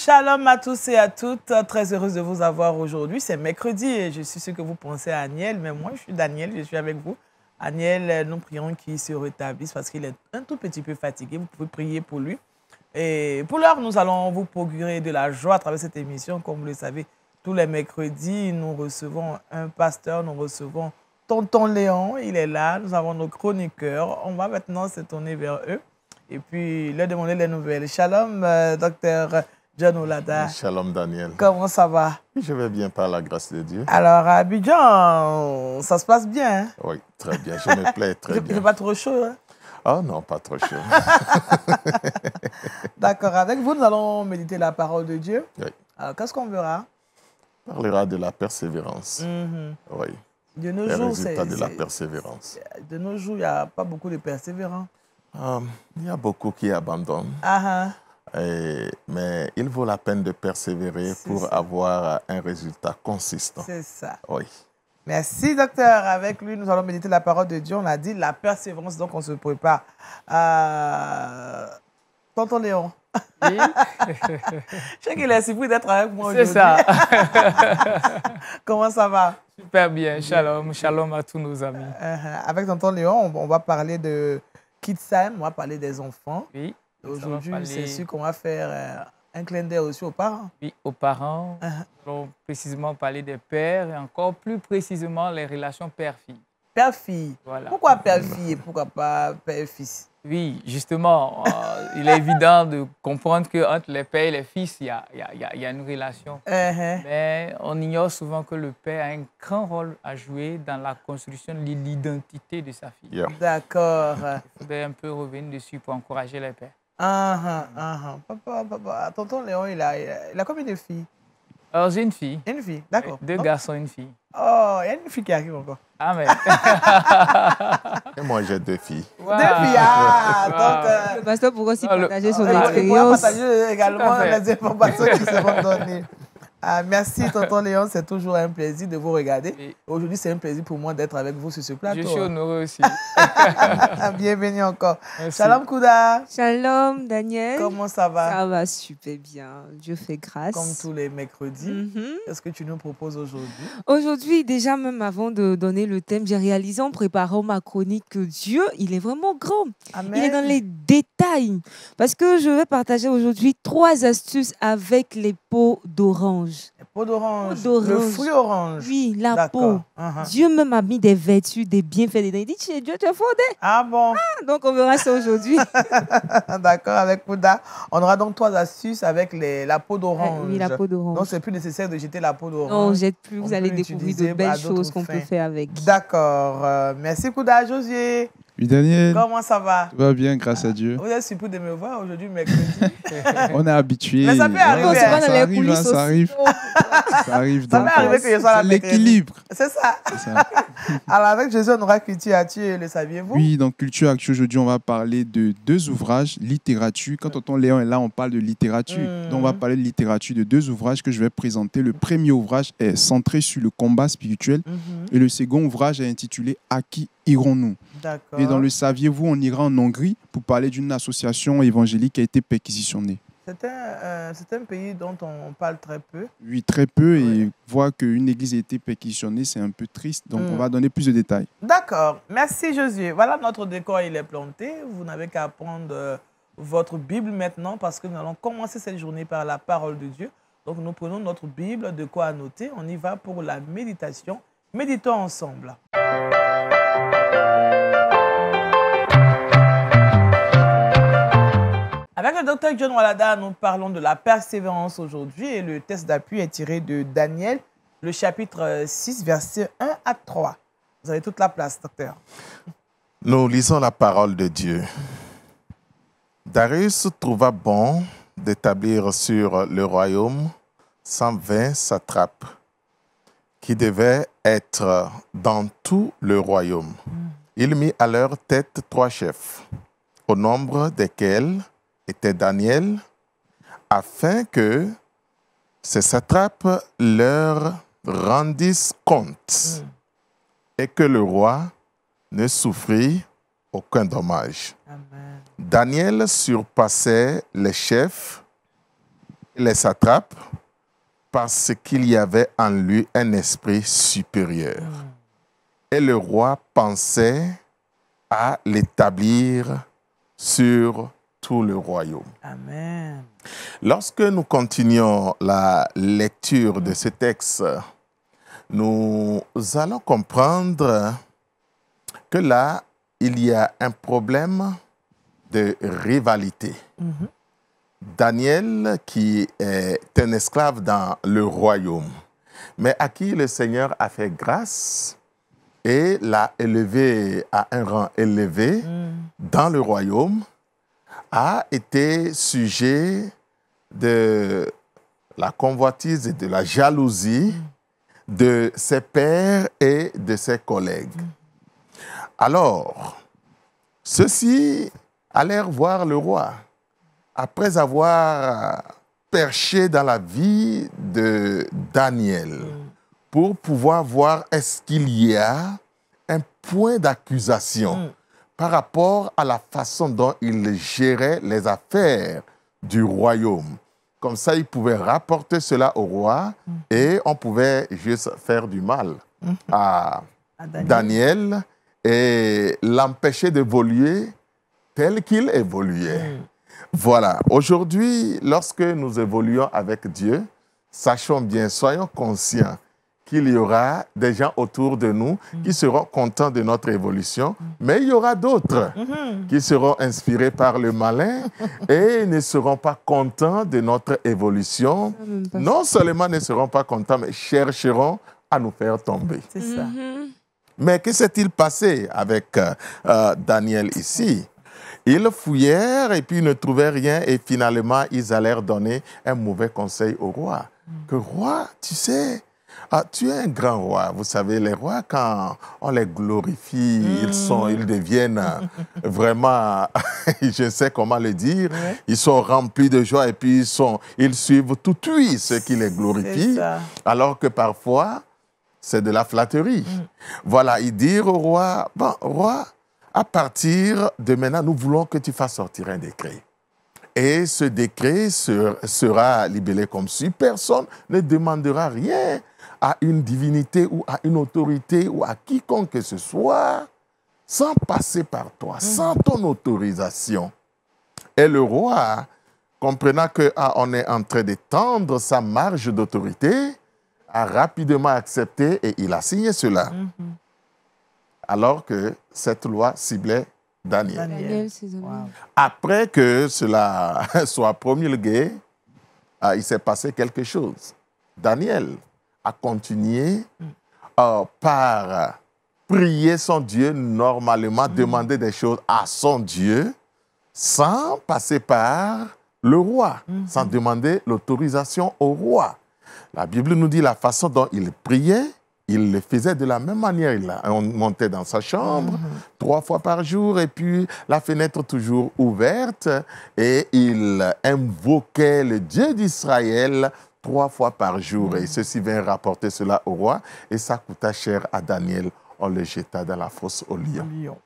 Shalom à tous et à toutes. Très heureuse de vous avoir aujourd'hui. C'est mercredi et je suis sûre que vous pensez à Aniel, mais moi, je suis Daniel, je suis avec vous. Aniel, nous prions qu'il se rétablisse parce qu'il est un tout petit peu fatigué. Vous pouvez prier pour lui. Et pour l'heure, nous allons vous procurer de la joie à travers cette émission. Comme vous le savez, tous les mercredis, nous recevons un pasteur, nous recevons Tonton Léon. Il est là. Nous avons nos chroniqueurs. On va maintenant se tourner vers eux et puis leur demander les nouvelles. Shalom, docteur John Olada. Shalom Daniel. Comment ça va? Je vais bien par la grâce de Dieu. Alors, à Abidjan, ça se passe bien, hein? Oui, très bien. Je me plais très bien. Il n'est pas trop chaud, hein? Oh non, pas trop chaud. D'accord. Avec vous, nous allons méditer la parole de Dieu. Oui. Alors, qu'est-ce qu'on verra? On parlera de la persévérance. Oui. De nos Les jours, résultats de la persévérance. De nos jours, il n'y a pas beaucoup de persévérants. Il y a beaucoup qui abandonnent. Mais il vaut la peine de persévérer pour avoir un résultat consistant. C'est ça. Oui. Merci, docteur. Avec lui, nous allons méditer la parole de Dieu. On a dit la persévérance, donc on se prépare. Tonton Léon. Oui. Je sais qu'il est surpris d'être avec moi aujourd'hui. C'est ça. Comment ça va? Super bien. Shalom. Shalom à tous nos amis. Avec Tonton Léon, on va parler de Kids Time, on va parler des enfants. Oui. Aujourd'hui, c'est sûr qu'on va faire un clin d'œil aussi aux parents. Oui, aux parents. Nous allons précisément parler des pères et encore plus précisément les relations père-fille. Père-fille. Voilà. Pourquoi père-fille et pourquoi pas père-fils? Oui, justement, il est évident de comprendre qu'entre les pères et les fils, il y a une relation. Mais on ignore souvent que le père a un grand rôle à jouer dans la construction de l'identité de sa fille. D'accord. Il faudrait un peu revenir dessus pour encourager les pères. Papa, tonton Léon, il a combien de filles? Alors, j'ai une fille. Une fille, d'accord. Deux garçons, une fille. Oh, il y a une fille qui arrive encore. Ah, mais... Et moi, j'ai 2 filles. Wow. 2 filles, donc... le pasteur pourra aussi partager son expérience. Il pourra partager également les informations qui seront données. Merci, tonton Léon. C'est toujours un plaisir de vous regarder. Oui. Aujourd'hui, c'est un plaisir pour moi d'être avec vous sur ce plateau. Je suis honoré aussi. Bienvenue encore. Merci. Shalom, Kouda. Shalom, Daniel. Comment ça va? Ça va super bien. Dieu fait grâce. Comme tous les mercredis. Qu'est-ce que tu nous proposes aujourd'hui? Aujourd'hui, déjà, même avant de donner le thème, j'ai réalisé en préparant ma chronique que Dieu, il est vraiment grand. Amen. Il est dans les détails. Parce que je vais partager aujourd'hui 3 astuces avec les peaux d'orange. Les peaux d'orange. Le fruit orange. Oui, la peau. Dieu même a mis des vertus, des bienfaits dedans. Il dit, Dieu te fondé. Ah bon? Donc, on verra ça aujourd'hui. D'accord, avec Kouda. On aura donc 3 astuces avec la peau d'orange. Oui, la peau d'orange. Donc, c'est plus nécessaire de jeter la peau d'orange. Non, on ne jette plus. Vous allez découvrir de belles choses qu'on peut faire avec. D'accord. Merci, Kouda. Josier. Oui, Daniel. Comment ça va? Tout va bien, grâce à Dieu. Vous êtes surpris de me voir aujourd'hui, mercredi. On est habitué. Mais ça peut arriver. Ça arrive, ça arrive. Ça arrive. Ça peut arriver que je sois là. C'est l'équilibre. C'est ça. Alors, avec Jésus, on aura Culture Actu, le saviez-vous? Oui, donc Culture Actu, aujourd'hui, on va parler de 2 ouvrages, littérature. Quand tonton Léon est là, on parle de littérature. Donc, on va parler de littérature de 2 ouvrages que je vais présenter. Le premier ouvrage est centré sur le combat spirituel et le second ouvrage est intitulé « À qui irons-nous » Et dans le saviez-vous, on ira en Hongrie pour parler d'une association évangélique qui a été perquisitionnée. C'est un pays dont on parle très peu. Oui, très peu. Et voir qu'une église a été perquisitionnée, c'est un peu triste. Donc, on va donner plus de détails. D'accord. Merci, Josué. Voilà, notre décor, il est planté. Vous n'avez qu'à prendre votre Bible maintenant parce que nous allons commencer cette journée par la parole de Dieu. Donc, nous prenons notre Bible, de quoi annoter. On y va pour la méditation. Méditons ensemble. Avec le docteur John Olada, nous parlons de la persévérance aujourd'hui et le test d'appui est tiré de Daniel, le chapitre 6, versets 1 à 3. Vous avez toute la place, docteur. Nous lisons la parole de Dieu. Darius trouva bon d'établir sur le royaume 120 satrapes qui devaient être dans tout le royaume. Il mit à leur tête 3 chefs, au nombre desquels était Daniel, afin que ces satrapes leur rendissent compte et que le roi ne souffrit aucun dommage. Amen. Daniel surpassait les chefs les satrapes parce qu'il y avait en lui un esprit supérieur. Et le roi pensait à l'établir sur tout le royaume. Amen. Lorsque nous continuons la lecture de ce texte, nous allons comprendre que là, il y a un problème de rivalité. Daniel, qui est un esclave dans le royaume, mais à qui le Seigneur a fait grâce et l'a élevé à un rang élevé dans le royaume, a été sujet de la convoitise et de la jalousie de ses pairs et de ses collègues. Alors, ceux-ci allèrent voir le roi. Après avoir perché dans la vie de Daniel, pour pouvoir voir est-ce qu'il y a un point d'accusation par rapport à la façon dont il gérait les affaires du royaume. Comme ça, il pouvait rapporter cela au roi et on pouvait juste faire du mal à Daniel et l'empêcher d'évoluer tel qu'il évoluait. Voilà. Aujourd'hui, lorsque nous évoluons avec Dieu, sachons bien, soyons conscients qu'il y aura des gens autour de nous qui seront contents de notre évolution, mais il y aura d'autres qui seront inspirés par le malin et ne seront pas contents de notre évolution. Non seulement ne seront pas contents, mais chercheront à nous faire tomber. C'est ça. Mais que s'est-il passé avec Daniel ici? Ils fouillèrent et puis ne trouvaient rien et finalement, ils allèrent donner un mauvais conseil au roi. Que roi, tu sais, tu es un grand roi. Vous savez, les rois, quand on les glorifie, ils deviennent vraiment, je ne sais comment le dire, ils sont remplis de joie et puis ils suivent tout de suite ceux qui les glorifient, alors que parfois, c'est de la flatterie. Voilà, ils dirent au roi, bon, roi, à partir de maintenant, nous voulons que tu fasses sortir un décret. Et ce décret sera libellé comme si personne ne demandera rien à une divinité ou à une autorité ou à quiconque que ce soit, sans passer par toi, sans ton autorisation. Et le roi, comprenant qu'on est en train d'étendre sa marge d'autorité, a rapidement accepté et il a signé cela. Alors que cette loi ciblait Daniel. Wow. Après que cela soit promulgué, il s'est passé quelque chose. Daniel a continué par prier son Dieu normalement, demander des choses à son Dieu, sans passer par le roi, sans demander l'autorisation au roi. La Bible nous dit la façon dont il priait. Il le faisait de la même manière. On montait dans sa chambre 3 fois par jour et puis la fenêtre toujours ouverte et il invoquait le Dieu d'Israël 3 fois par jour. Et ceci vint rapporter cela au roi et ça coûta cher à Daniel. On le jeta dans la fosse aux lions.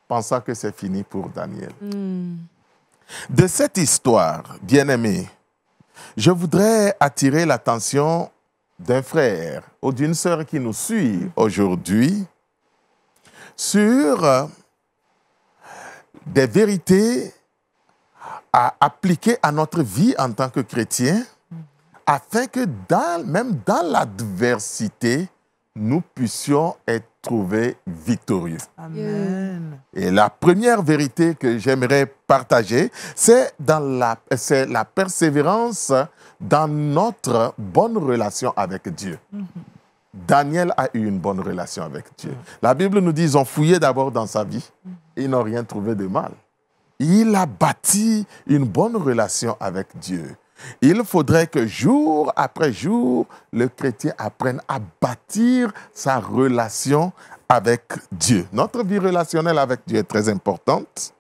Pensant que c'est fini pour Daniel. De cette histoire, bien-aimés, je voudrais attirer l'attention d'un frère ou d'une sœur qui nous suit aujourd'hui sur des vérités à appliquer à notre vie en tant que chrétien afin que même dans l'adversité, nous puissions être trouvés victorieux. Amen. Et la première vérité que j'aimerais partager, c'est la persévérance dans notre bonne relation avec Dieu. Daniel a eu une bonne relation avec Dieu. La Bible nous dit qu'ils ont fouillé d'abord dans sa vie et ils n'ont rien trouvé de mal. Il a bâti une bonne relation avec Dieu. Il faudrait que jour après jour, le chrétien apprenne à bâtir sa relation avec Dieu. Notre vie relationnelle avec Dieu est très importante.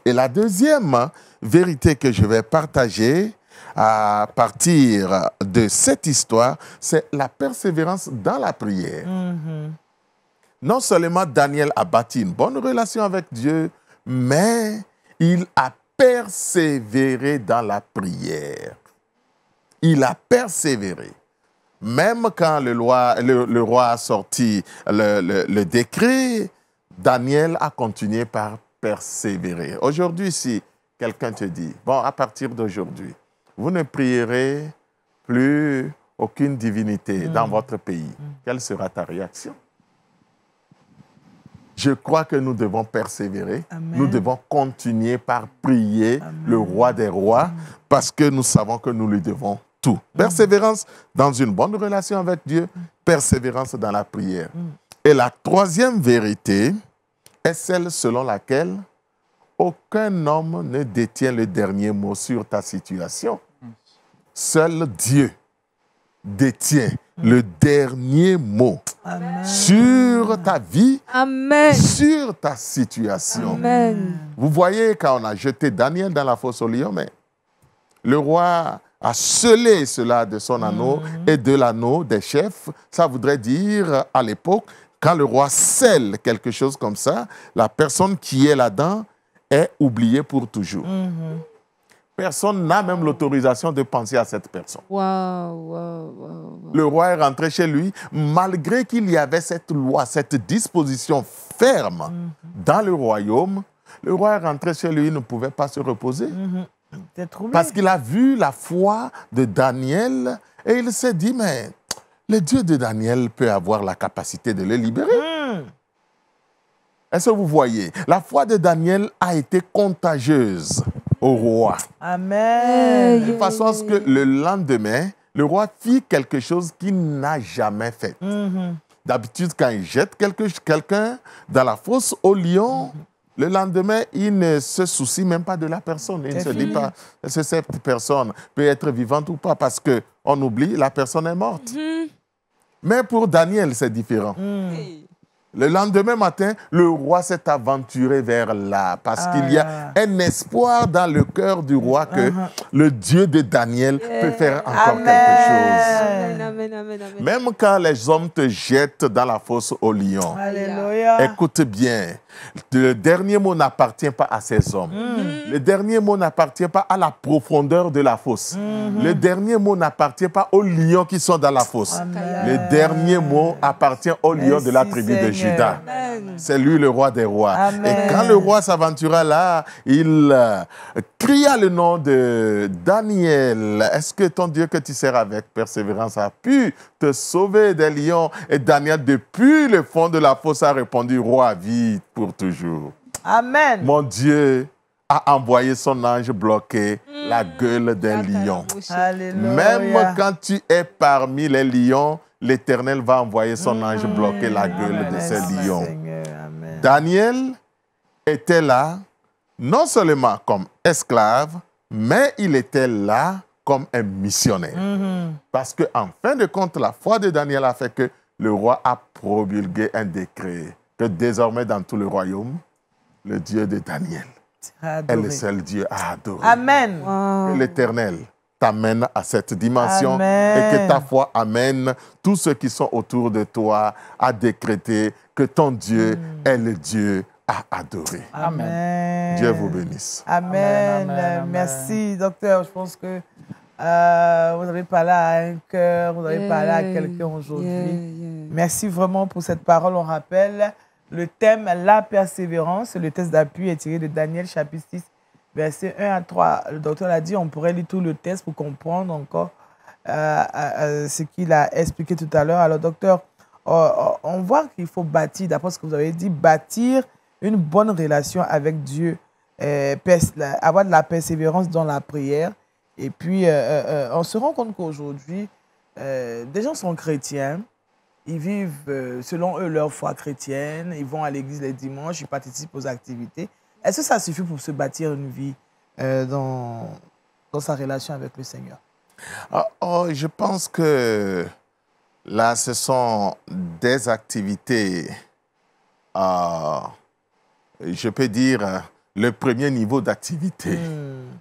Et la deuxième vérité que je vais partager à partir de cette histoire, c'est la persévérance dans la prière. Non seulement Daniel a bâti une bonne relation avec Dieu, mais il a persévéré dans la prière. Il a persévéré. Même quand le roi a sorti le décret, Daniel a continué par persévérer. Aujourd'hui, si quelqu'un te dit, bon, à partir d'aujourd'hui, vous ne prierez plus aucune divinité dans votre pays, quelle sera ta réaction? Je crois que nous devons persévérer. Amen. Nous devons continuer par prier le roi des rois parce que nous savons que nous lui devons tout. Persévérance dans une bonne relation avec Dieu, persévérance dans la prière. Et la troisième vérité est celle selon laquelle aucun homme ne détient le dernier mot sur ta situation. Seul Dieu détient le dernier mot sur ta vie, sur ta situation. Amen. Vous voyez, quand on a jeté Daniel dans la fosse au lion, mais le roi a scellé cela de son anneau et de l'anneau des chefs. Ça voudrait dire, à l'époque, quand le roi scelle quelque chose comme ça, la personne qui est là-dedans est oubliée pour toujours. Personne n'a même l'autorisation de penser à cette personne. Le roi est rentré chez lui, malgré qu'il y avait cette loi, cette disposition ferme dans le royaume. Le roi est rentré chez lui, il ne pouvait pas se reposer. Parce qu'il a vu la foi de Daniel et il s'est dit, mais le Dieu de Daniel peut avoir la capacité de le libérer. Est-ce que vous voyez? La foi de Daniel a été contagieuse au roi. Amen. De façon à ce que le lendemain, le roi fit quelque chose qu'il n'a jamais fait. D'habitude, quand il jette quelqu'un dans la fosse au lion, le lendemain, il ne se soucie même pas de la personne. Il ne se dit pas est-ce que cette personne peut être vivante ou pas, parce qu'on oublie, la personne est morte. Mais pour Daniel, c'est différent. Le lendemain matin, le roi s'est aventuré vers là parce qu'il y a un espoir dans le cœur du roi que le Dieu de Daniel peut faire encore quelque chose. Même quand les hommes te jettent dans la fosse au lion, écoute bien, le dernier mot n'appartient pas à ces hommes. Le dernier mot n'appartient pas à la profondeur de la fosse. Le dernier mot n'appartient pas aux lions qui sont dans la fosse. Le dernier mot appartient aux lions de la tribu de Juda. C'est lui le roi des rois. Amen. Et quand le roi s'aventura là, il cria le nom de Daniel. Est-ce que ton Dieu que tu sers avec persévérance a pu te sauver des lions? Et Daniel, depuis le fond de la fosse, a répondu, roi, vis pour toujours. Amen. Mon Dieu a envoyé son ange bloquer la gueule d'un lion. Même quand tu es parmi les lions, l'Éternel va envoyer son ange bloquer la gueule de ces lions. Daniel était là, non seulement comme esclave, mais il était là comme un missionnaire. Parce qu'en fin de compte, la foi de Daniel a fait que le roi a promulgué un décret que désormais dans tout le royaume, le Dieu de Daniel est le seul Dieu à adorer. Amen. Que l'Éternel t'amène à cette dimension et que ta foi amène tous ceux qui sont autour de toi à décréter que ton Dieu est le Dieu à adorer. Amen. Dieu vous bénisse. Amen. Merci, docteur. Je pense que vous avez parlé à un cœur, vous avez parlé à quelqu'un aujourd'hui. Merci vraiment pour cette parole. On rappelle le thème, la persévérance. Le texte d'appui est tiré de Daniel, chapitre 6. Versets 1 à 3, le docteur l'a dit, on pourrait lire tout le texte pour comprendre encore ce qu'il a expliqué tout à l'heure. Alors, docteur, on voit qu'il faut bâtir, d'après ce que vous avez dit, bâtir une bonne relation avec Dieu, avoir de la persévérance dans la prière. Et puis, on se rend compte qu'aujourd'hui, des gens sont chrétiens, ils vivent selon eux leur foi chrétienne, ils vont à l'église les dimanches, ils participent aux activités. Est-ce que ça suffit pour se bâtir une vie dans sa relation avec le Seigneur? Je pense que là, ce sont des activités, je peux dire, le premier niveau d'activité.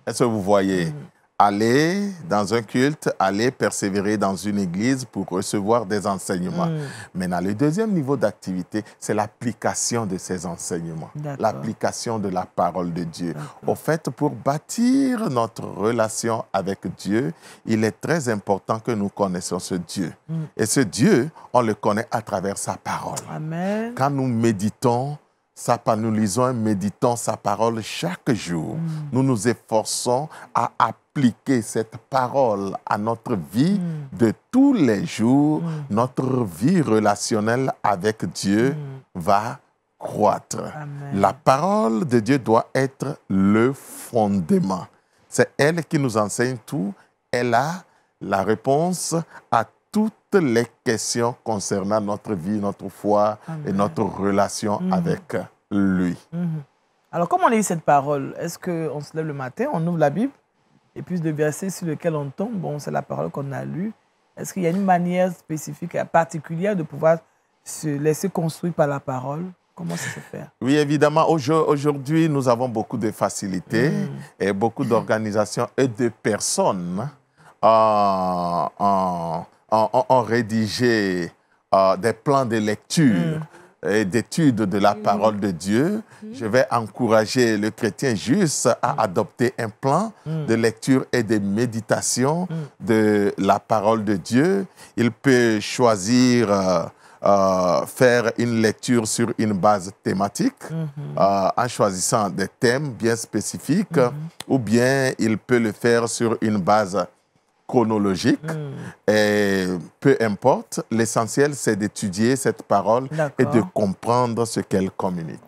Est-ce que vous voyez? aller dans un culte, aller persévérer dans une église pour recevoir des enseignements. Maintenant, le deuxième niveau d'activité, c'est l'application de ces enseignements, l'application de la parole de Dieu. Au fait, pour bâtir notre relation avec Dieu, il est très important que nous connaissions ce Dieu. Et ce Dieu, on le connaît à travers sa parole. Amen. Quand nous méditons, nous lisons et méditons sa parole chaque jour. Nous nous efforçons à appliquer cette parole à notre vie de tous les jours. Notre vie relationnelle avec Dieu va croître. Amen. La parole de Dieu doit être le fondement. C'est elle qui nous enseigne tout. Elle a la réponse à toutes les questions concernant notre vie, notre foi et notre relation avec lui. Alors, comment on lit cette parole? Est-ce qu'on se lève le matin, on ouvre la Bible, et puis le verset sur lequel on tombe, bon, c'est la parole qu'on a lue. Est-ce qu'il y a une manière spécifique, particulière de pouvoir se laisser construire par la parole? Comment ça se fait? Oui, évidemment, aujourd'hui, nous avons beaucoup de facilités et beaucoup d'organisations et de personnes ont rédigé des plans de lecture et d'études de la parole de Dieu. Je vais encourager le chrétien juste à adopter un plan de lecture et de méditation de la parole de Dieu. Il peut choisir faire une lecture sur une base thématique en choisissant des thèmes bien spécifiques ou bien il peut le faire sur une base chronologique. Et peu importe, l'essentiel c'est d'étudier cette parole et de comprendre ce qu'elle communique.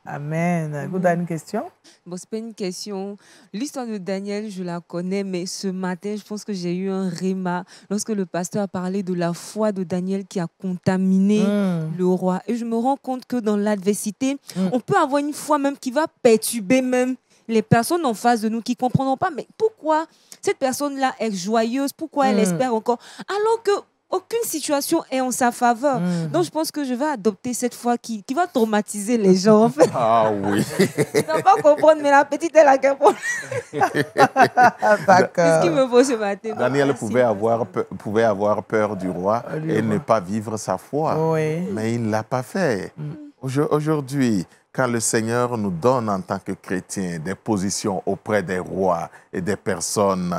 Amen. Vous avez une question? Bon, c'est pas une question. L'histoire de Daniel, je la connais, mais ce matin, je pense que j'ai eu un réma lorsque le pasteur a parlé de la foi de Daniel qui a contaminé le roi. Et je me rends compte que dans l'adversité, on peut avoir une foi même qui va perturber même les personnes en face de nous qui ne comprendront pas. Mais pourquoi cette personne-là est joyeuse? Pourquoi elle espère encore? Alors que aucune situation est en sa faveur. Donc, je pense que je vais adopter cette foi qui va traumatiser les gens, en fait. Ah oui. Ils ne vont pas comprendre, mais la petite, elle a qu'un problème. D'accord. C'est ce qu'il me faut ce matin. Daniel pouvait avoir peur du roi et ne pas vivre sa foi. Oui. Mais il ne l'a pas fait. Aujourd'hui, quand le Seigneur nous donne en tant que chrétiens des positions auprès des rois et des personnes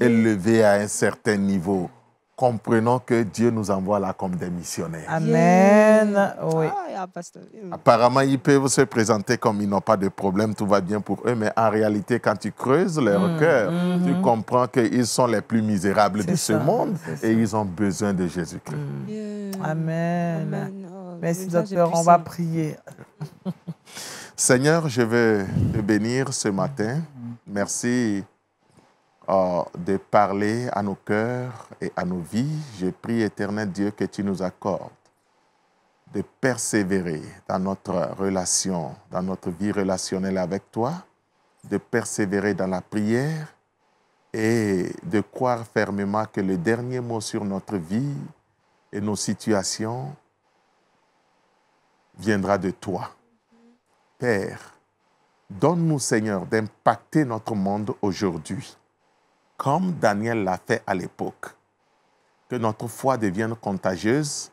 élevées à un certain niveau, comprenons que Dieu nous envoie là comme des missionnaires. Amen. Oui. Apparemment, ils peuvent se présenter comme ils n'ont pas de problème, tout va bien pour eux, mais en réalité, quand tu creuses leur cœur, tu comprends qu'ils sont les plus misérables de ce monde et ils ont besoin de Jésus-Christ. Amen. Amen. Oh, merci, docteur. On va prier. Seigneur, je veux te bénir ce matin. Merci de parler à nos cœurs et à nos vies. Je prie, éternel Dieu, que tu nous accordes de persévérer dans notre relation, dans notre vie relationnelle avec toi, de persévérer dans la prière et de croire fermement que le dernier mot sur notre vie et nos situations viendra de toi. Père, donne-nous, Seigneur, d'impacter notre monde aujourd'hui, comme Daniel l'a fait à l'époque. Que notre foi devienne contagieuse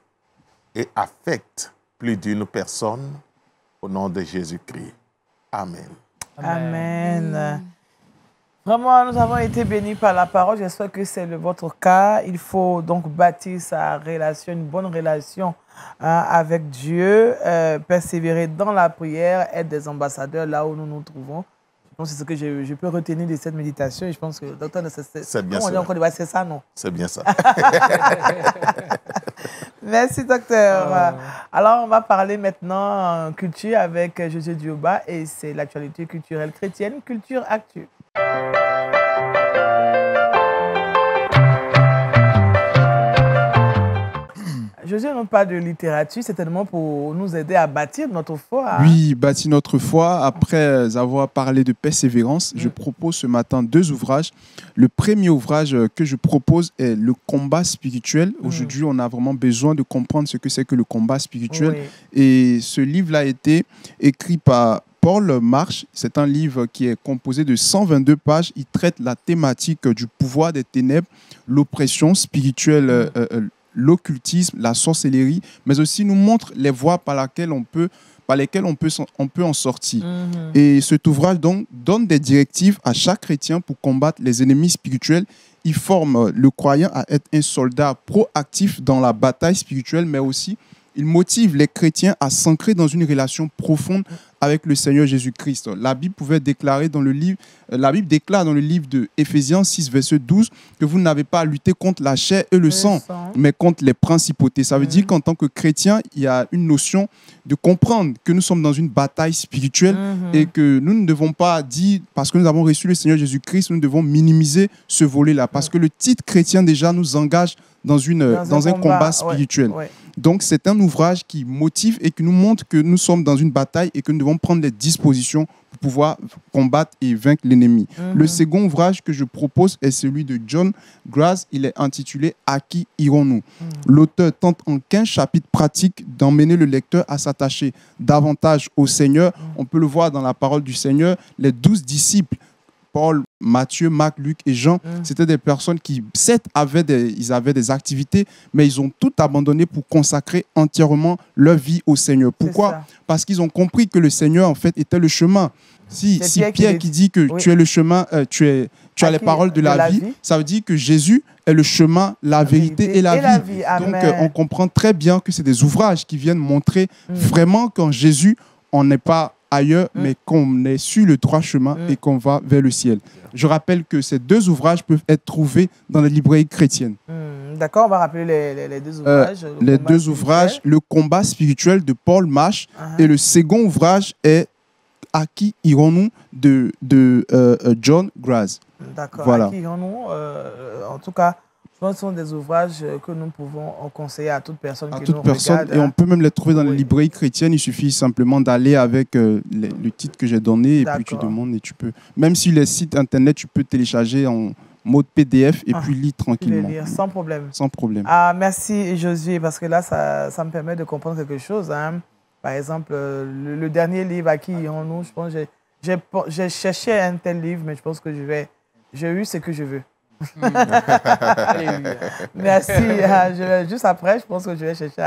et affecte plus d'une personne au nom de Jésus-Christ. Amen. Amen. Vraiment, nous avons été bénis par la parole. J'espère que c'est votre cas. Il faut donc bâtir sa relation, une bonne relation avec Dieu, persévérer dans la prière, être des ambassadeurs là où nous nous trouvons. Je pense que c'est ce que je peux retenir de cette méditation. Et je pense que le docteur, c'est bien ça. C'est ça, non? C'est bien ça. Merci, docteur. Alors, on va parler maintenant culture avec José Dioba et c'est l'actualité culturelle chrétienne, Culture Actu. José nous parle de littérature, certainement pour nous aider à bâtir notre foi. Oui, bâtir notre foi. Après avoir parlé de persévérance, je propose ce matin 2 ouvrages. Le premier ouvrage que je propose est Le combat spirituel. Aujourd'hui, on a vraiment besoin de comprendre ce que c'est que le combat spirituel. Oui. Et ce livre-là a été écrit par Paul Marsh. C'est un livre qui est composé de 122 pages. Il traite la thématique du pouvoir des ténèbres, l'oppression spirituelle, l'occultisme, la sorcellerie, mais aussi nous montre les voies par lesquelles on peut en sortir. Et cet ouvrage donc donne des directives à chaque chrétien pour combattre les ennemis spirituels. Il forme le croyant à être un soldat proactif dans la bataille spirituelle, mais aussi il motive les chrétiens à s'ancrer dans une relation profonde avec le Seigneur Jésus-Christ. La Bible déclare dans le livre de Éphésiens 6, verset 12, que vous n'avez pas à lutter contre la chair et le sang, mais contre les principautés. Ça veut dire qu'en tant que chrétien, il y a une notion de comprendre que nous sommes dans une bataille spirituelle et que nous ne devons pas dire, parce que nous avons reçu le Seigneur Jésus-Christ, nous devons minimiser ce volet-là. Parce que le titre chrétien déjà nous engage dans un combat spirituel. Donc, c'est un ouvrage qui motive et qui nous montre que nous sommes dans une bataille et que nous devons prendre les dispositions pour pouvoir combattre et vaincre l'ennemi. Le second ouvrage que je propose est celui de John Graz. Il est intitulé « À qui irons-nous » L'auteur tente en 15 chapitres pratiques d'emmener le lecteur à s'attacher davantage au Seigneur. On peut le voir dans la parole du Seigneur. Les 12 disciples, Paul, Matthieu, Marc, Luc et Jean, c'était des personnes qui, certes, avaient des activités, mais ils ont tout abandonné pour consacrer entièrement leur vie au Seigneur. Pourquoi? Parce qu'ils ont compris que le Seigneur, en fait, était le chemin. Si Pierre qui dit que tu es le chemin, tu as les paroles de la vie, ça veut dire que Jésus est le chemin, la vérité et la vie. Donc, on comprend très bien que c'est des ouvrages qui viennent montrer vraiment qu'en Jésus, on n'est pas ailleurs, mais qu'on est sur le droit chemin et qu'on va vers le ciel. Je rappelle que ces deux ouvrages peuvent être trouvés dans les librairies chrétiennes. D'accord, on va rappeler les deux ouvrages. Les deux ouvrages, Le combat spirituel de Paul Marsh et le second ouvrage est À qui irons-nous de John Graz. D'accord, voilà. À qui irons-nous en tout cas, je pense que ce sont des ouvrages que nous pouvons conseiller à toute personne qui nous regarde. Et on peut même les trouver dans les librairies chrétiennes. Il suffit simplement d'aller avec le titre que j'ai donné et puis tu demandes et tu peux. Même si les sites internet, tu peux télécharger en mode PDF et puis lire tranquillement. Lire, sans problème. Sans problème. Ah, merci Josué, parce que là, ça me permet de comprendre quelque chose. Par exemple, le dernier livre, À qui irons-nous, je pense que j'ai cherché un tel livre, mais je pense que j'ai eu ce que je veux. Merci. Juste après, je pense que je vais chercher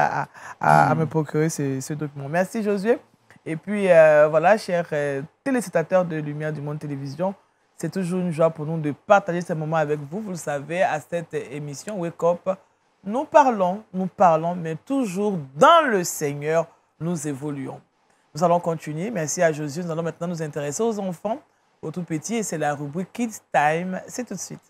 à me procurer ce document. Merci Josué. Et puis voilà, chers téléspectateurs de Lumière du Monde Télévision, c'est toujours une joie pour nous de partager ces moments avec vous. Vous le savez, à cette émission Wake Up, nous parlons, mais toujours dans le Seigneur, nous évoluons. Nous allons continuer. Merci à Josué. Nous allons maintenant nous intéresser aux enfants, aux tout petits, et c'est la rubrique Kids Time. C'est tout de suite.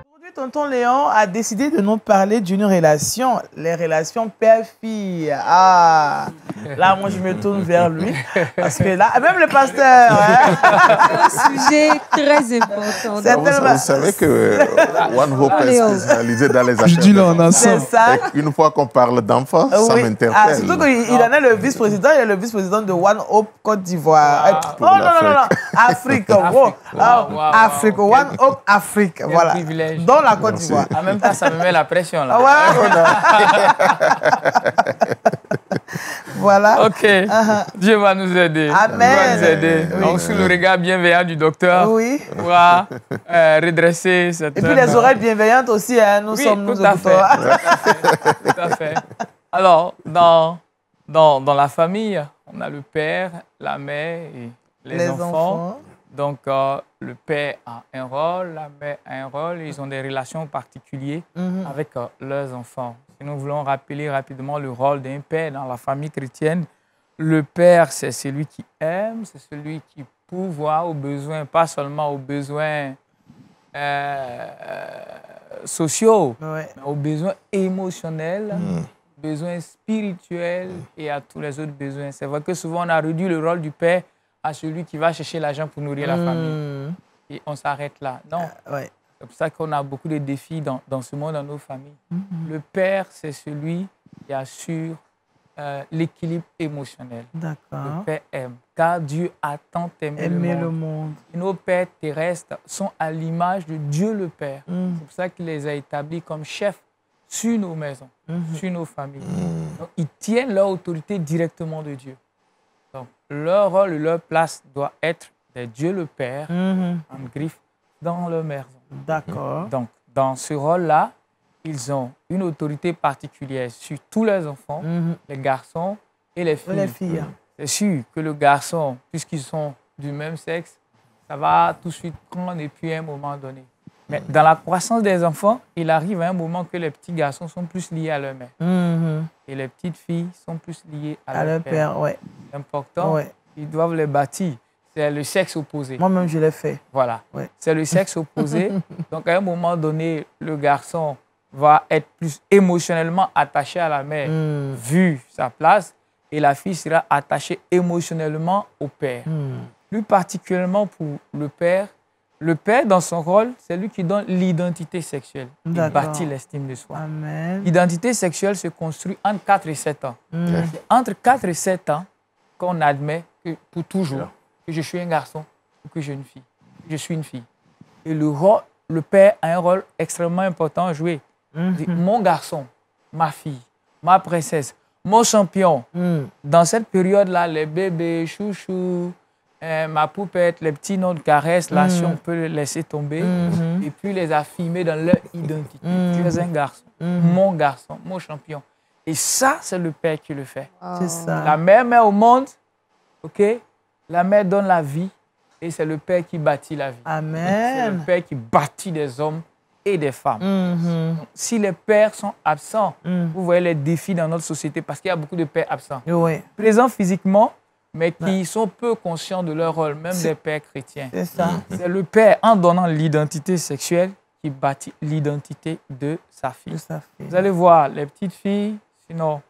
Aujourd'hui, tonton Léon a décidé de nous parler d'une relation, les relations père-fille. Ah, là, moi, je me tourne vers lui. Parce que là, même le pasteur. Un sujet très important. Vous savez que One Hope est spécialisé dans les affaires. C'est ça. Une fois qu'on parle d'enfants, ça m'interpelle. Surtout qu'il en est le vice-président. Il est le vice-président de One Hope Côte d'Ivoire. Oh non. Afrique. Afrique. One Hope Afrique. Voilà. Dans la Côte d'Ivoire. En même temps, ça me met la pression là. Voilà. Ok. Dieu va nous aider. Amen. Dieu va nous aider. Donc, sous le regard bienveillant du docteur, on va redresser cette... Et puis les oreilles bienveillantes aussi, nous sommes nous auditeurs. Tout à fait. Alors, dans la famille, on a le père, la mère et les enfants. Donc, le père a un rôle, la mère a un rôle. Ils ont des relations particulières avec leurs enfants. Si nous voulons rappeler rapidement le rôle d'un père dans la famille chrétienne, le père, c'est celui qui aime, c'est celui qui pourvoit aux besoins, pas seulement aux besoins sociaux, mais aux besoins émotionnels, besoins spirituels et à tous les autres besoins. C'est vrai que souvent, on a réduit le rôle du père à celui qui va chercher l'argent pour nourrir la famille. Et on s'arrête là. Non. C'est pour ça qu'on a beaucoup de défis dans ce monde, dans nos familles. Le père, c'est celui qui assure l'équilibre émotionnel. Le père aime, car Dieu a tant aimé le monde. Et nos pères terrestres sont à l'image de Dieu le Père. C'est pour ça qu'il les a établis comme chefs sur nos maisons, sur nos familles. Donc, ils tiennent leur autorité directement de Dieu. Donc, leur rôle et leur place doit être de Dieu le Père, en griffe, dans leur maison. D'accord. Donc, dans ce rôle-là, ils ont une autorité particulière sur tous les enfants, les garçons et les filles. Les filles. C'est sûr que le garçon, puisqu'ils sont du même sexe, ça va tout de suite prendre et puis à un moment donné. Mais dans la croissance des enfants, il arrive à un moment que les petits garçons sont plus liés à leur mère. Et les petites filles sont plus liées à leur père. Ouais. C'est important. Ouais. Ils doivent les bâtir. C'est le sexe opposé. Moi-même, je l'ai fait. Voilà. Ouais. C'est le sexe opposé. Donc, à un moment donné, le garçon va être plus émotionnellement attaché à la mère, vu sa place, et la fille sera attachée émotionnellement au père. Plus particulièrement pour le père, dans son rôle, c'est lui qui donne l'identité sexuelle. Il bâtit l'estime de soi. L'identité sexuelle se construit entre 4 et 7 ans. C'est entre 4 et 7 ans qu'on admet que, pour toujours que je suis un garçon ou que je suis une fille. Et le père a un rôle extrêmement important à jouer. Mon garçon, ma fille, ma princesse, mon champion. Dans cette période-là, les bébés, chouchou, ma poupette, les petits noms de caresse, là, si on peut les laisser tomber, et puis les affirmer dans leur identité. Tu es un garçon, mon garçon, mon champion. Et ça, c'est le père qui le fait. C'est ça. La mère met au monde, ok? La mère donne la vie, et c'est le père qui bâtit la vie. Amen. C'est le père qui bâtit des hommes et des femmes. Donc, si les pères sont absents, vous voyez les défis dans notre société, parce qu'il y a beaucoup de pères absents. Présents physiquement, mais qui sont peu conscients de leur rôle, même des pères chrétiens. C'est ça. C'est le père, en donnant l'identité sexuelle, qui bâtit l'identité de sa fille. Vous allez voir, les petites filles, sinon,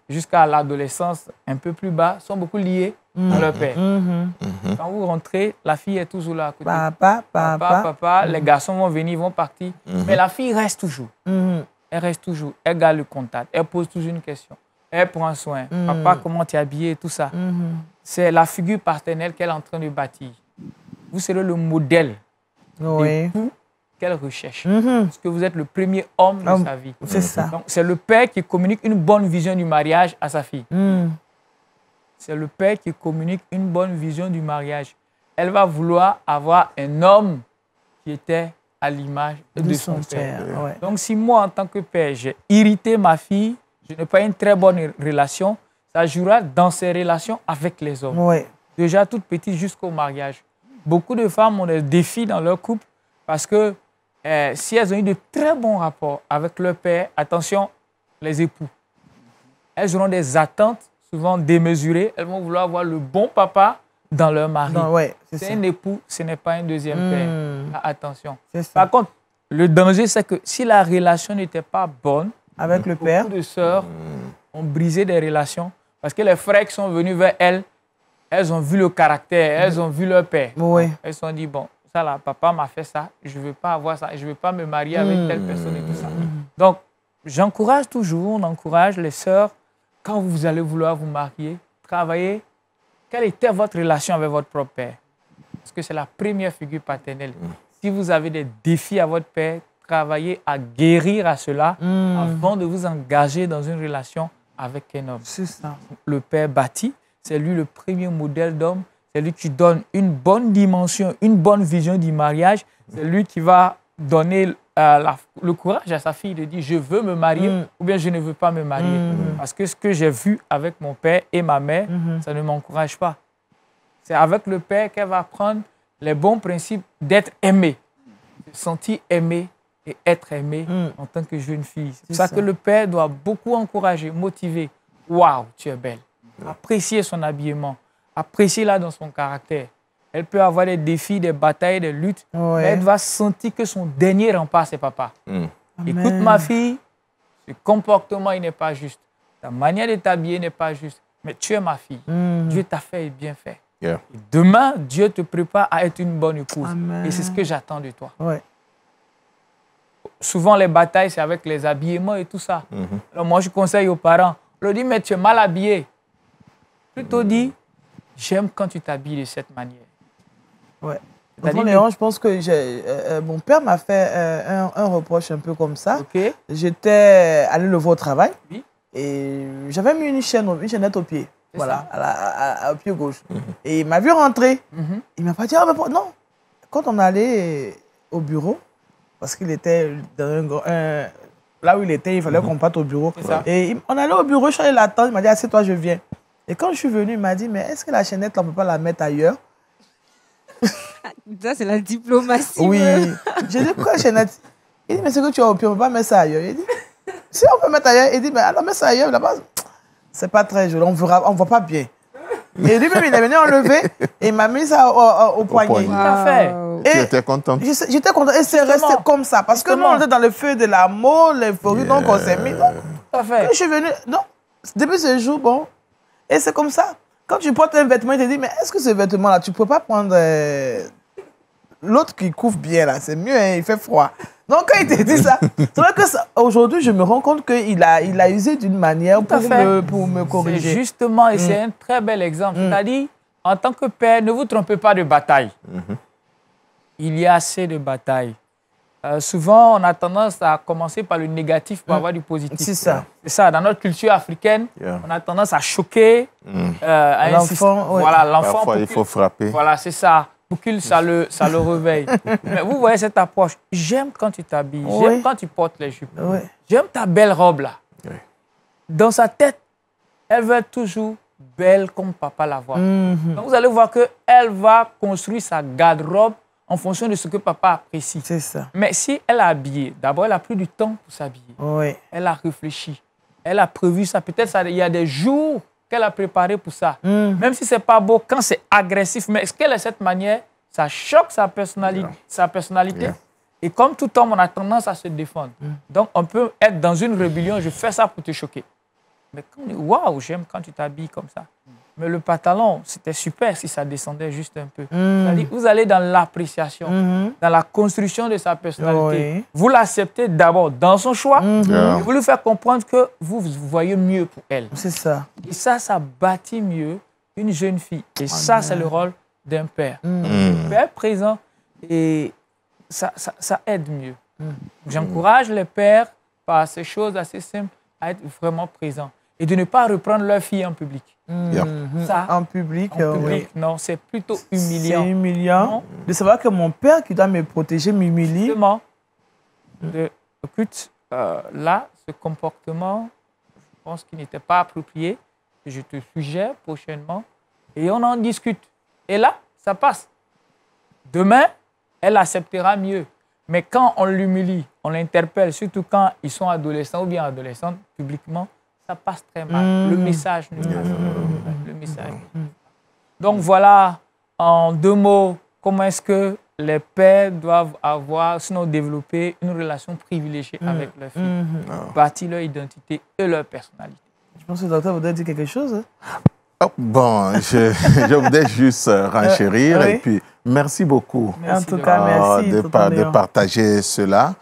jusqu'à l'adolescence, un peu plus bas, sont beaucoup liées à leur père. Quand vous rentrez, la fille est toujours là à côté. Papa. Les garçons vont venir, vont partir. Mais la fille reste toujours. Elle reste toujours. Elle garde le contact. Elle pose toujours une question. Elle prend soin. Papa, comment tu es habillé, tout ça. C'est la figure paternelle qu'elle est en train de bâtir. Vous serez le modèle d'époux qu'elle recherche. Parce que vous êtes le premier homme de sa vie. C'est ça. Donc, c'est le père qui communique une bonne vision du mariage à sa fille. C'est le père qui communique une bonne vision du mariage. Elle va vouloir avoir un homme qui était à l'image de son père. Donc, si moi, en tant que père, j'ai irrité ma fille, je n'ai pas une très bonne relation, ça jouera dans ses relations avec les hommes. Déjà toute petite jusqu'au mariage. Beaucoup de femmes ont des défis dans leur couple parce que si elles ont eu de très bons rapports avec leur père, attention, les époux, elles auront des attentes souvent démesurées. Elles vont vouloir avoir le bon papa dans leur mari. C'est un époux, ce n'est pas un deuxième père. Attention. Par contre, le danger, c'est que si la relation n'était pas bonne, avec le père, beaucoup de sœurs ont brisé des relations parce que les frères qui sont venus vers elles, elles ont vu le caractère, elles ont vu leur père. Elles se sont dit, bon, ça là, papa m'a fait ça, je ne veux pas avoir ça, je ne veux pas me marier avec telle personne et tout ça. Donc, j'encourage toujours, on encourage les sœurs, quand vous allez vouloir vous marier, travaillez. Quelle était votre relation avec votre propre père? Parce que c'est la première figure paternelle. Si vous avez des défis à votre père, travaillez à guérir à cela avant de vous engager dans une relation avec un homme. C'est ça. Le père bâtit, c'est lui le premier modèle d'homme, c'est lui qui donne une bonne dimension, une bonne vision du mariage, c'est lui qui va donner le courage à sa fille de dire je veux me marier ou bien je ne veux pas me marier. Parce que ce que j'ai vu avec mon père et ma mère, ça ne m'encourage pas. C'est avec le père qu'elle va prendre les bons principes d'être aimée, de se sentir aimée et être aimée en tant que jeune fille. C'est pour ça que le père doit beaucoup encourager, motiver. Waouh, tu es belle. Apprécier son habillement, apprécier-la dans son caractère. Elle peut avoir des défis, des batailles, des luttes, mais elle va sentir que son dernier rempart, c'est papa. Écoute ma fille, ce comportement, il n'est pas juste. Ta manière de t'habiller n'est pas juste. Mais tu es ma fille. Dieu t'a fait et bien fait. Et demain, Dieu te prépare à être une bonne épouse. Et c'est ce que j'attends de toi. Souvent, les batailles, c'est avec les habillements et tout ça. Alors moi, je conseille aux parents, on leur dit, mais tu es mal habillé. Plutôt dit, j'aime quand tu t'habilles de cette manière. Tonton Léon, je pense que mon père m'a fait un reproche un peu comme ça. Okay. J'étais allé le voir au travail. Oui. Et j'avais mis une chaînette au pied. Voilà, au pied gauche. Et il m'a vu rentrer. Il m'a pas dit, non. Quand on allait au bureau, parce qu'il était dans là où il était, il fallait qu'on parte au bureau. Et on allait au bureau, je suis allé l'attendre, il m'a dit, assieds-toi, je viens. Et quand je suis venu, il m'a dit, mais est-ce que la chaînette, on ne peut pas la mettre ailleurs? Ça, c'est la diplomatie. Oui. J'ai dit, pourquoi la chaînette? Il dit, mais c'est que tu as au pied, on ne peut pas mettre ça ailleurs. Il dit, si on peut mettre ailleurs, il dit, mais alors mets ça ailleurs, là-bas. C'est pas très joli, on ne voit pas bien. Et lui-même, il est venu enlever et il m'a mis ça au poignet. Tout à fait. Tu étais contente? J'étais contente et c'est resté comme ça. Parce que nous, on était dans le feu de l'amour, l'euphorie, donc on s'est mis. Donc, tout à fait. Quand je suis venue, non, depuis ce jour, bon, et c'est comme ça. Quand tu portes un vêtement, il te dit, mais est-ce que ce vêtement-là, tu ne peux pas prendre l'autre qui couvre bien, là, c'est mieux, hein, il fait froid. Donc, quand il te dit ça, c'est vrai que aujourd'hui, je me rends compte qu'il a usé d'une manière pour me corriger. Justement, et c'est un très bel exemple. C'est-à-dire, en tant que père, ne vous trompez pas de bataille. Il y a assez de batailles. Souvent, on a tendance à commencer par le négatif pour avoir du positif. C'est ça. C'est ça. Dans notre culture africaine, on a tendance à choquer l'enfant. Voilà, l'enfant. Parfois, il faut frapper. Voilà, c'est ça. Pour qu'il ça le réveille. Mais vous voyez cette approche. J'aime quand tu t'habilles. J'aime quand tu portes les jupes. J'aime ta belle robe là. Dans sa tête, elle veut être toujours belle comme papa la voit. Donc vous allez voir qu'elle va construire sa garde-robe en fonction de ce que papa apprécie. C'est ça. Mais si elle a habillé, d'abord, elle a pris du temps pour s'habiller. Elle a réfléchi. Elle a prévu ça. Peut-être il y a des jours qu'elle a préparé pour ça. Même si ce n'est pas beau, quand c'est agressif, mais est-ce qu'elle a cette manière, ça choque sa personnalité. Et comme tout homme, on a tendance à se défendre. Donc, on peut être dans une rébellion, je fais ça pour te choquer. Mais waouh, j'aime quand tu t'habilles comme ça. Mais le pantalon, c'était super si ça descendait juste un peu. C'est-à-dire, vous allez dans l'appréciation, dans la construction de sa personnalité. Vous l'acceptez d'abord dans son choix, et vous lui faites comprendre que vous voyez mieux pour elle. C'est ça. Et ça bâtit mieux une jeune fille. Et ça, c'est le rôle d'un père. Le père présent, et ça aide mieux. J'encourage les pères, par ces choses assez simples, à être vraiment présents. Et de ne pas reprendre leur fille en public. Ça, en public, non, c'est plutôt humiliant. C'est humiliant. Non. De savoir que mon père qui doit me protéger m'humilie. Justement, écoute, là, ce comportement, je pense qu'il n'était pas approprié. Je te suggère prochainement. Et on en discute. Et là, ça passe. Demain, elle acceptera mieux. Mais quand on l'humilie, on l'interpelle, surtout quand ils sont adolescents ou bien adolescentes, publiquement, ça passe très mal. Le message ne passe pas. Le message. Donc voilà, en 2 mots, comment est-ce que les pères doivent avoir, sinon développer une relation privilégiée avec leurs filles, bâtir leur identité et leur personnalité. Je pense que le docteur voudrait dire quelque chose. Bon, je voudrais juste renchérir et puis merci beaucoup. En tout cas, merci de partager cela.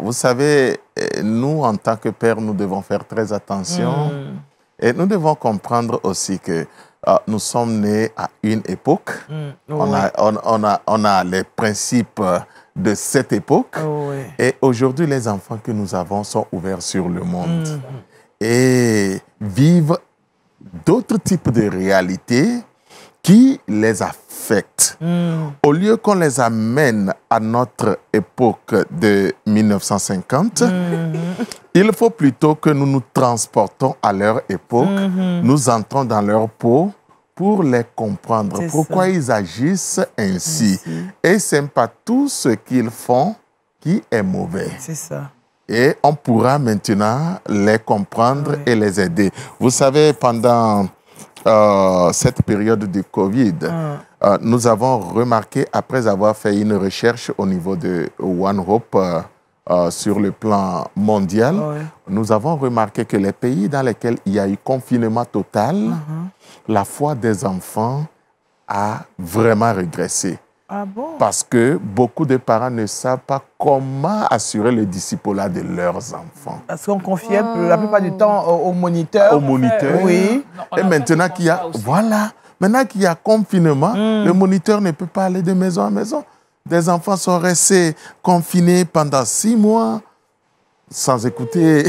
Vous savez, nous, en tant que pères, nous devons faire très attention. Et nous devons comprendre aussi que nous sommes nés à une époque. On a les principes de cette époque. Et aujourd'hui, les enfants que nous avons sont ouverts sur le monde. Et vivent d'autres types de réalités qui les affectent. Au lieu qu'on les amène à notre époque de 1950, il faut plutôt que nous nous transportons à leur époque, nous entrons dans leur peau pour les comprendre, pourquoi ils agissent ainsi. Et ce n'est pas tout ce qu'ils font qui est mauvais. C'est ça. Et on pourra maintenant les comprendre et les aider. Vous savez, pendant cette période de Covid, nous avons remarqué, après avoir fait une recherche au niveau de One Hope sur le plan mondial, nous avons remarqué que les pays dans lesquels il y a eu confinement total, la foi des enfants a vraiment régressé. Ah bon? Parce que beaucoup de parents ne savent pas comment assurer le discipulat de leurs enfants. Parce qu'on confiait la plupart du temps aux moniteurs. Aux moniteurs. Oui. Et maintenant qu'il y a, maintenant qu'il y a confinement, le moniteur ne peut pas aller de maison en maison. Des enfants sont restés confinés pendant 6 mois sans écouter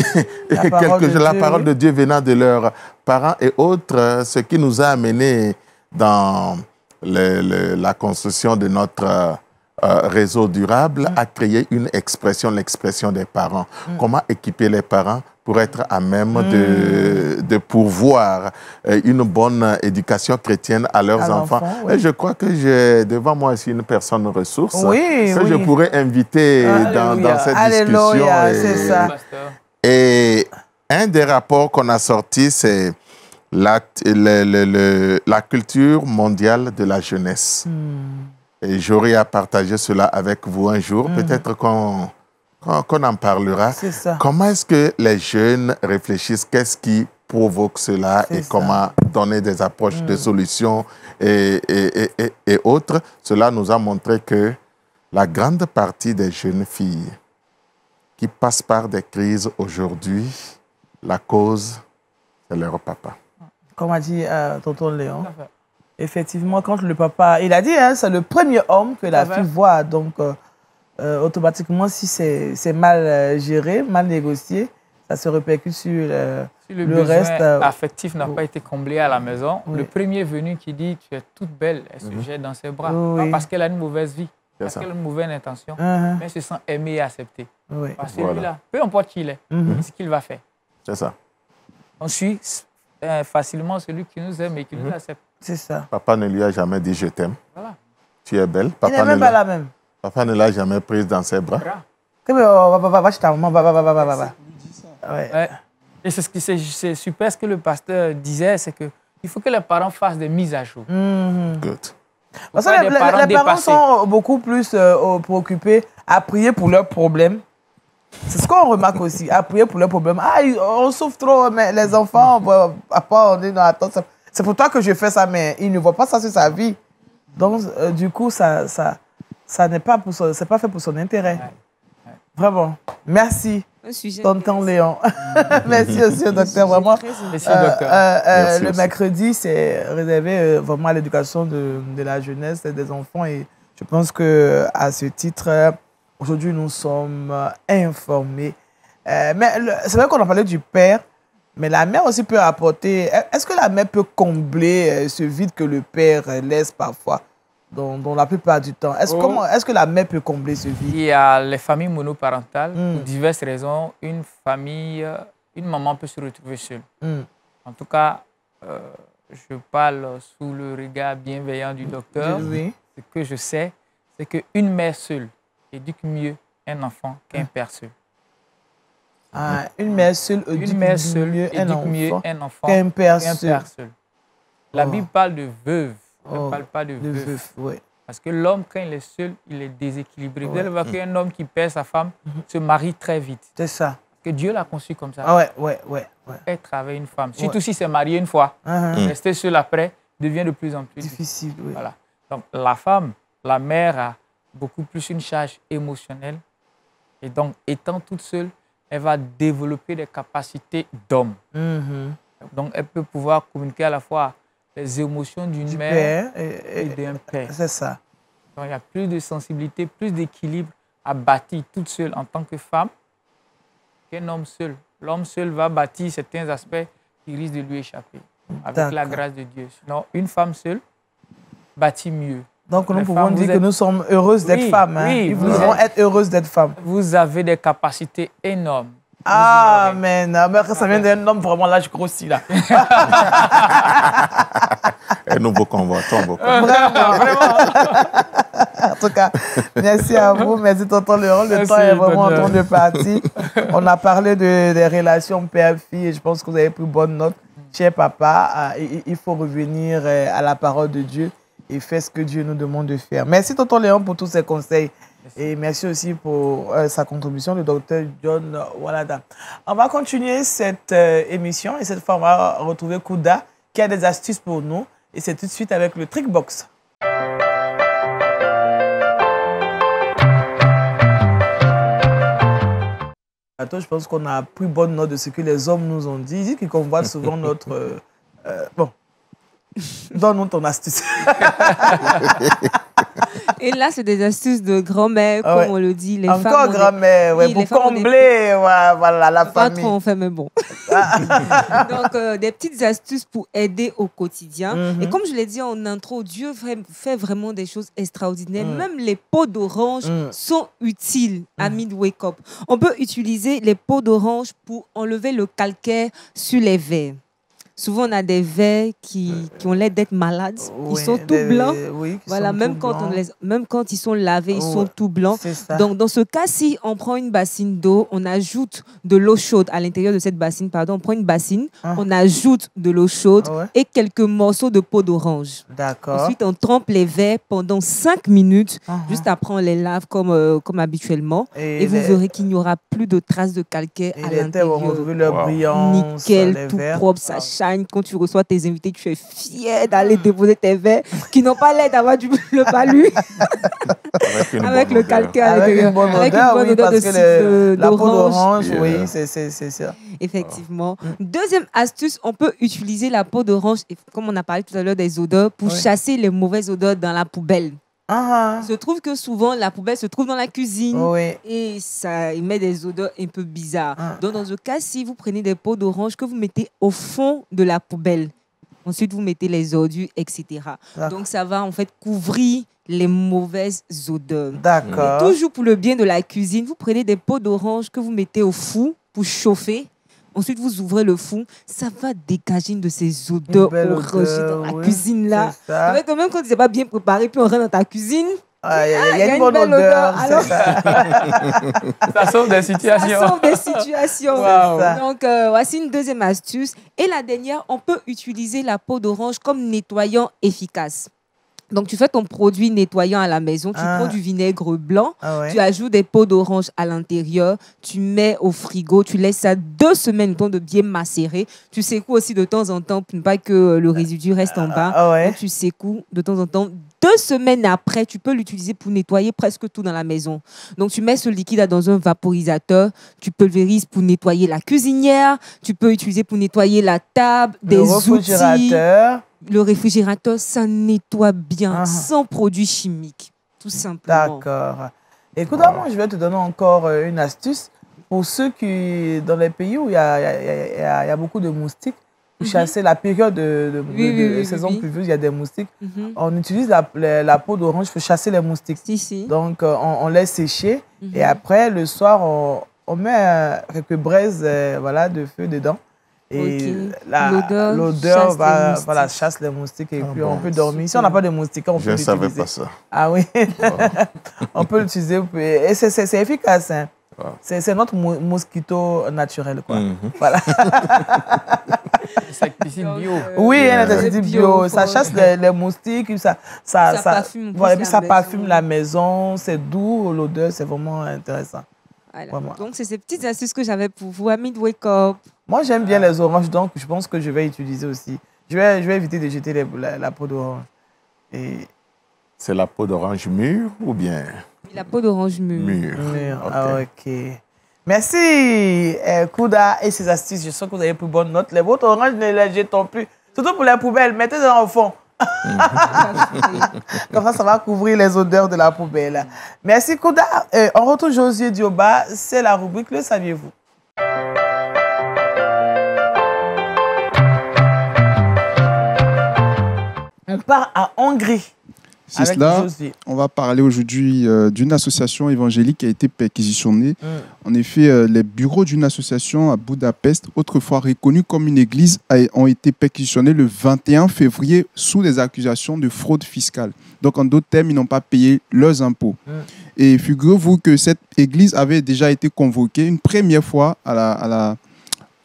la parole de Dieu venant de leurs parents et autres, ce qui nous a amenés dans la construction de notre réseau durable à créer une expression, l'expression des parents. Comment équiper les parents pour être à même de pourvoir une bonne éducation chrétienne à leurs enfants. Oui. Et je crois que j'ai devant moi aussi une personne ressource que je pourrais inviter dans cette discussion. C'est ça. Et un des rapports qu'on a sortis, c'est la culture mondiale de la jeunesse. Et j'aurai à partager cela avec vous un jour. Peut-être qu'on en parlera. Comment est-ce que les jeunes réfléchissent? Qu'est-ce qui provoque cela? Et comment donner des approches de solutions et autres? Cela nous a montré que la grande partie des jeunes filles qui passent par des crises aujourd'hui, la cause, c'est leur papa. Comme a dit tonton Léon, effectivement, quand le papa... Il a dit, hein, c'est le premier homme que la fille voit. Donc, automatiquement, si c'est mal géré, mal négocié, ça se répercute sur le reste. Affectif n'a pas été comblé à la maison. Le premier venu qui dit « tu es toute belle », elle se jette dans ses bras. Pas parce qu'elle a une mauvaise vie, parce qu'elle a une mauvaise intention, mais elle se sent aimée et acceptée. Parce que celui-là, peu importe qui il est, ce qu'il va faire. C'est ça. On suit facilement celui qui nous aime et qui nous accepte. C'est ça. Papa ne lui a jamais dit « je t'aime ». Voilà. Tu es belle. Il n'est même pas la même. Papa ne l'a jamais prise dans ses bras. Et c'est super ce que le pasteur disait, c'est qu'il faut que les parents fassent des mises à jour. Good. Parce que les parents sont beaucoup plus préoccupés à prier pour leurs problèmes. C'est ce qu'on remarque aussi, à prier pour leurs problèmes. Ah, on souffre trop, mais les enfants, on dit non, attends, c'est pour toi que je fais ça, mais ils ne voient pas ça sur sa vie. Donc, du coup, ça n'est pas, pas fait pour son intérêt. Vraiment. Merci, tonton Léon. Merci aussi au docteur. Vraiment. Merci, docteur. Le mercredi, c'est réservé vraiment à l'éducation de la jeunesse et des enfants. Et je pense qu'à ce titre, aujourd'hui, nous sommes informés. Mais c'est vrai qu'on en parlait du père, mais la mère aussi peut apporter... Est-ce que la mère peut combler ce vide que le père laisse parfois dans la plupart du temps? Est-ce que la mère peut combler ce vide? Il y a les familles monoparentales. Pour diverses raisons, une maman peut se retrouver seule. En tout cas, je parle sous le regard bienveillant du docteur. Ce que je sais, c'est qu'une mère seule éduque mieux un enfant qu'un père seul. Une mère seule éduque mieux un enfant qu'un père seul. La Bible parle de veuve. On ne parle pas de veuf. Parce que l'homme, quand il est seul, il est déséquilibré. Vous allez voir qu'un homme qui perd sa femme se marie très vite. C'est ça. Parce que Dieu l'a conçu comme ça. Être avec une femme. Surtout si c'est marié une fois. Rester seul après devient de plus en plus difficile. Voilà. Donc la femme, la mère a beaucoup plus une charge émotionnelle. Et donc, étant toute seule, elle va développer des capacités d'homme. Donc, elle peut pouvoir communiquer à la fois les émotions d'une mère et d'un père. C'est ça. Donc, il y a plus de sensibilité, plus d'équilibre à bâtir toute seule en tant que femme qu'un homme seul. L'homme seul va bâtir certains aspects qui risquent de lui échapper avec la grâce de Dieu. Sinon, une femme seule bâtit mieux. Donc, nous pouvons dire que nous sommes heureuses d'être femmes. Oui, nous devons être heureuses d'être femmes. Vous avez des capacités énormes. Amen. Ça vient d'un homme, vraiment, là, je grossis, là. Et nous vous convoitons beaucoup. Vraiment. En tout cas, merci à vous. Merci, tonton Léon. Le temps est vraiment en train de partir. On a parlé des relations père-fille et je pense que vous avez pris bonne note. Cher papa, il faut revenir à la parole de Dieu et faire ce que Dieu nous demande de faire. Merci, tonton Léon, pour tous ces conseils. Et merci aussi pour sa contribution, le docteur John Walada. On va continuer cette émission et cette fois, on va retrouver Kouda qui a des astuces pour nous. Et c'est tout de suite avec le Trickbox. Je pense qu'on a pris bonne note de ce que les hommes nous ont dit. Ils disent qu'ils convoitent souvent notre... Bon, donne-nous ton astuce. Et là, c'est des astuces de grand-mère, comme on le dit. Les Encore femmes grand-mère, ouais, pour combler voilà, la famille. Pas trop en fait, mais bon. Donc, des petites astuces pour aider au quotidien. Et comme je l'ai dit en intro, Dieu fait vraiment des choses extraordinaires. Même les peaux d'orange sont utiles à Mid-Wake Up. On peut utiliser les peaux d'orange pour enlever le calcaire sur les verres. Souvent, on a des verres qui ont l'air d'être malades. Ils sont tout blancs. Voilà, même quand ils sont lavés, ils sont tout blancs. Donc, dans ce cas-ci, on prend une bassine d'eau, on ajoute de l'eau chaude à l'intérieur de cette bassine. Pardon, on prend une bassine, on ajoute de l'eau chaude et quelques morceaux de peau d'orange. D'accord. Ensuite, on trempe les verres pendant 5 minutes. Juste après, on les lave comme habituellement. Et vous verrez qu'il n'y aura plus de traces de calcaire à l'intérieur. Nickel, tout propre, ça change. Quand tu reçois tes invités, tu es fier d'aller déposer tes verres qui n'ont pas l'air d'avoir le palu avec le calcaire à l'intérieur. Avec une bonne odeur de la peau d'orange, oui, c'est ça. Effectivement. Deuxième astuce, on peut utiliser la peau d'orange, comme on a parlé tout à l'heure des odeurs, pour chasser les mauvaises odeurs dans la poubelle. Il se trouve que souvent, la poubelle se trouve dans la cuisine et ça émet des odeurs un peu bizarres. Donc, dans ce cas, si vous prenez des peaux d'orange que vous mettez au fond de la poubelle, ensuite, vous mettez les ordures, etc. Donc, ça va en fait couvrir les mauvaises odeurs. D'accord. Toujours pour le bien de la cuisine, vous prenez des peaux d'orange que vous mettez au four pour chauffer. Ensuite, vous ouvrez le four, ça va dégager de ces odeurs orangées dans la cuisine là. Avec même quand tu n'es pas bien préparé, puis on rentre dans ta cuisine. Il y a une bonne odeur. Alors, ça sauve des situations. Ça sauve des situations. Donc, voici une deuxième astuce. Et la dernière, on peut utiliser la peau d'orange comme nettoyant efficace. Donc, tu fais ton produit nettoyant à la maison, tu prends du vinaigre blanc, tu ajoutes des peaux d'orange à l'intérieur, tu mets au frigo, tu laisses ça 2 semaines, le temps de bien macérer. Tu secoues aussi de temps en temps pour ne pas que le résidu reste en bas. Donc, tu secoues de temps en temps. 2 semaines après, tu peux l'utiliser pour nettoyer presque tout dans la maison. Donc, tu mets ce liquide dans un vaporisateur, tu pulvérises pour nettoyer la cuisinière, tu peux utiliser pour nettoyer la table, des outils. Le réfrigérateur, ça nettoie bien, sans produits chimiques, tout simplement. D'accord. Écoute, moi, je vais te donner encore une astuce. Pour ceux qui, dans les pays où il y a beaucoup de moustiques, pour chasser la période de saison pluvieuse, il y a des moustiques. On utilise la peau d'orange pour chasser les moustiques. Donc, on laisse sécher. Et après, le soir, on met quelques braises de feu dedans. Et l'odeur chasse les moustiques et puis on peut dormir. Si on n'a pas de moustiques, on peut l'utiliser. Je ne savais pas ça. Ah oui. On peut l'utiliser. Et c'est efficace. Hein. C'est notre mosquito naturel. Quoi. Voilà. C'est insecticide bio. Oui, un insecticide bio. Ça chasse les moustiques. Ça parfume la maison. C'est doux. L'odeur, c'est vraiment intéressant. Voilà. Donc, c'est ces petites astuces que j'avais pour vous à Mid-Wake Up. Moi, j'aime bien les oranges, donc je pense que je vais utiliser aussi. Je vais éviter de jeter la peau d'orange. Et... C'est la peau d'orange mûre ou bien? La peau d'orange mûre. Ok. Merci, Kouda et ses astuces. Je sens que vous avez pris bonne note. Les bottes oranges, ne les jetons plus. Surtout pour les poubelles, mettez-les au fond. Comme ça va couvrir les odeurs de la poubelle. Merci, Kouda. On retrouve Josué Dioba. C'est la rubrique Le saviez-vous? On part à Hongrie. C'est cela. On va parler aujourd'hui d'une association évangélique qui a été perquisitionnée. En effet, les bureaux d'une association à Budapest, autrefois reconnue comme une église, ont été perquisitionnés le 21 février sous des accusations de fraude fiscale. Donc, en d'autres termes, ils n'ont pas payé leurs impôts. Et figurez-vous que cette église avait déjà été convoquée une première fois à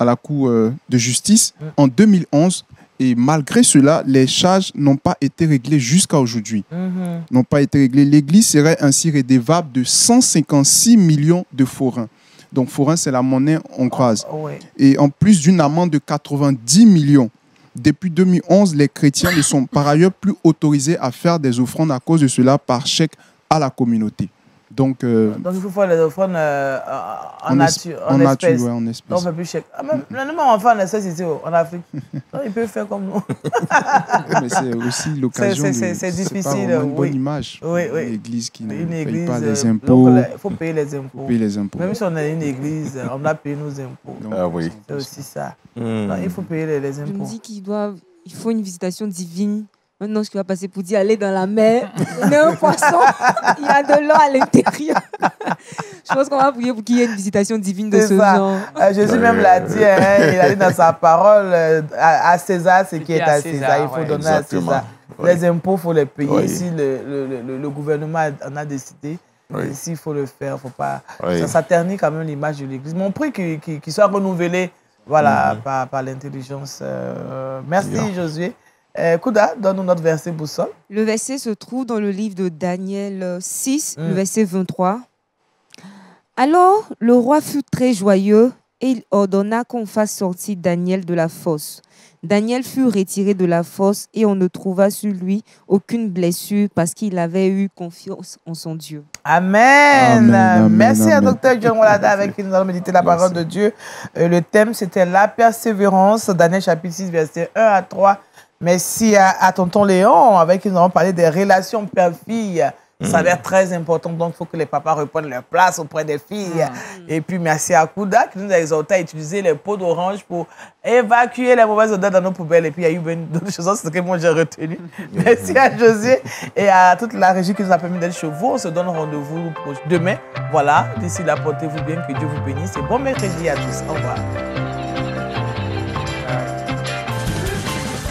la Cour de justice en 2011. Et malgré cela, les charges n'ont pas été réglées jusqu'à aujourd'hui. N'ont pas été réglées. L'Église serait ainsi redevable de 156 millions de forints. Donc, forints, c'est la monnaie hongroise. Et en plus d'une amende de 90 millions. Depuis 2011, les chrétiens ne sont par ailleurs plus autorisés à faire des offrandes à cause de cela par chèque à la communauté. Donc, il faut faire les offrandes en nature, en espèces. Ouais, en espèces. Donc, on peut plus cher. Même enfant en espèces ici, en Afrique, donc, il peut faire comme nous. Mais c'est aussi l'occasion de... C'est difficile. C'est pas une bonne image. Oui. Une église qui ne paye église, pas les impôts. Il faut payer les impôts. Faut payer les impôts. Même si on est une église, on doit payer nos impôts. Donc, oui. C'est aussi ça. Donc, il faut payer les impôts. Je me dis qu'il faut une visitation divine. Un ange qui va passer pour dire aller dans la mer, il y a un poisson, il y a de l'eau à l'intérieur. Je pense qu'on va prier pour qu'il y ait une visitation divine de ce genre. Jésus même l'a dit, il a dit dans sa parole, à César ce qui est à César, il faut donner à César. Les impôts, il faut les payer. Si le gouvernement en a décidé, ici, il faut le faire. Faut pas... Ça ternit quand même l'image de l'Église. Mais on prie qu'il soit renouvelé par l'intelligence. Merci, Josué. Kouda, donne-nous notre verset boussole. Le verset se trouve dans le livre de Daniel 6, le verset 23. Alors, le roi fut très joyeux et il ordonna qu'on fasse sortir Daniel de la fosse. Daniel fut retiré de la fosse et on ne trouva sur lui aucune blessure parce qu'il avait eu confiance en son Dieu. Amen. Merci à Dr. John Walada avec qui nous allons méditer la parole de Dieu. Le thème, c'était la persévérance, Daniel chapitre 6, verset 1 à 3. Merci à tonton Léon, avec qui nous allons parler des relations père-fille. Ça a l'air très important, donc il faut que les papas reprennent leur place auprès des filles. Et puis merci à Kouda qui nous a exhorté à utiliser les peaux d'orange pour évacuer les mauvaises odeurs dans nos poubelles. Et puis il y a eu d'autres choses, c'est ce que moi j'ai retenu. Merci à José et à toute la régie qui nous a permis d'être chez vous. On se donne rendez-vous demain. Voilà, d'ici là, portez-vous bien, que Dieu vous bénisse. Et bon mercredi à tous. Au revoir.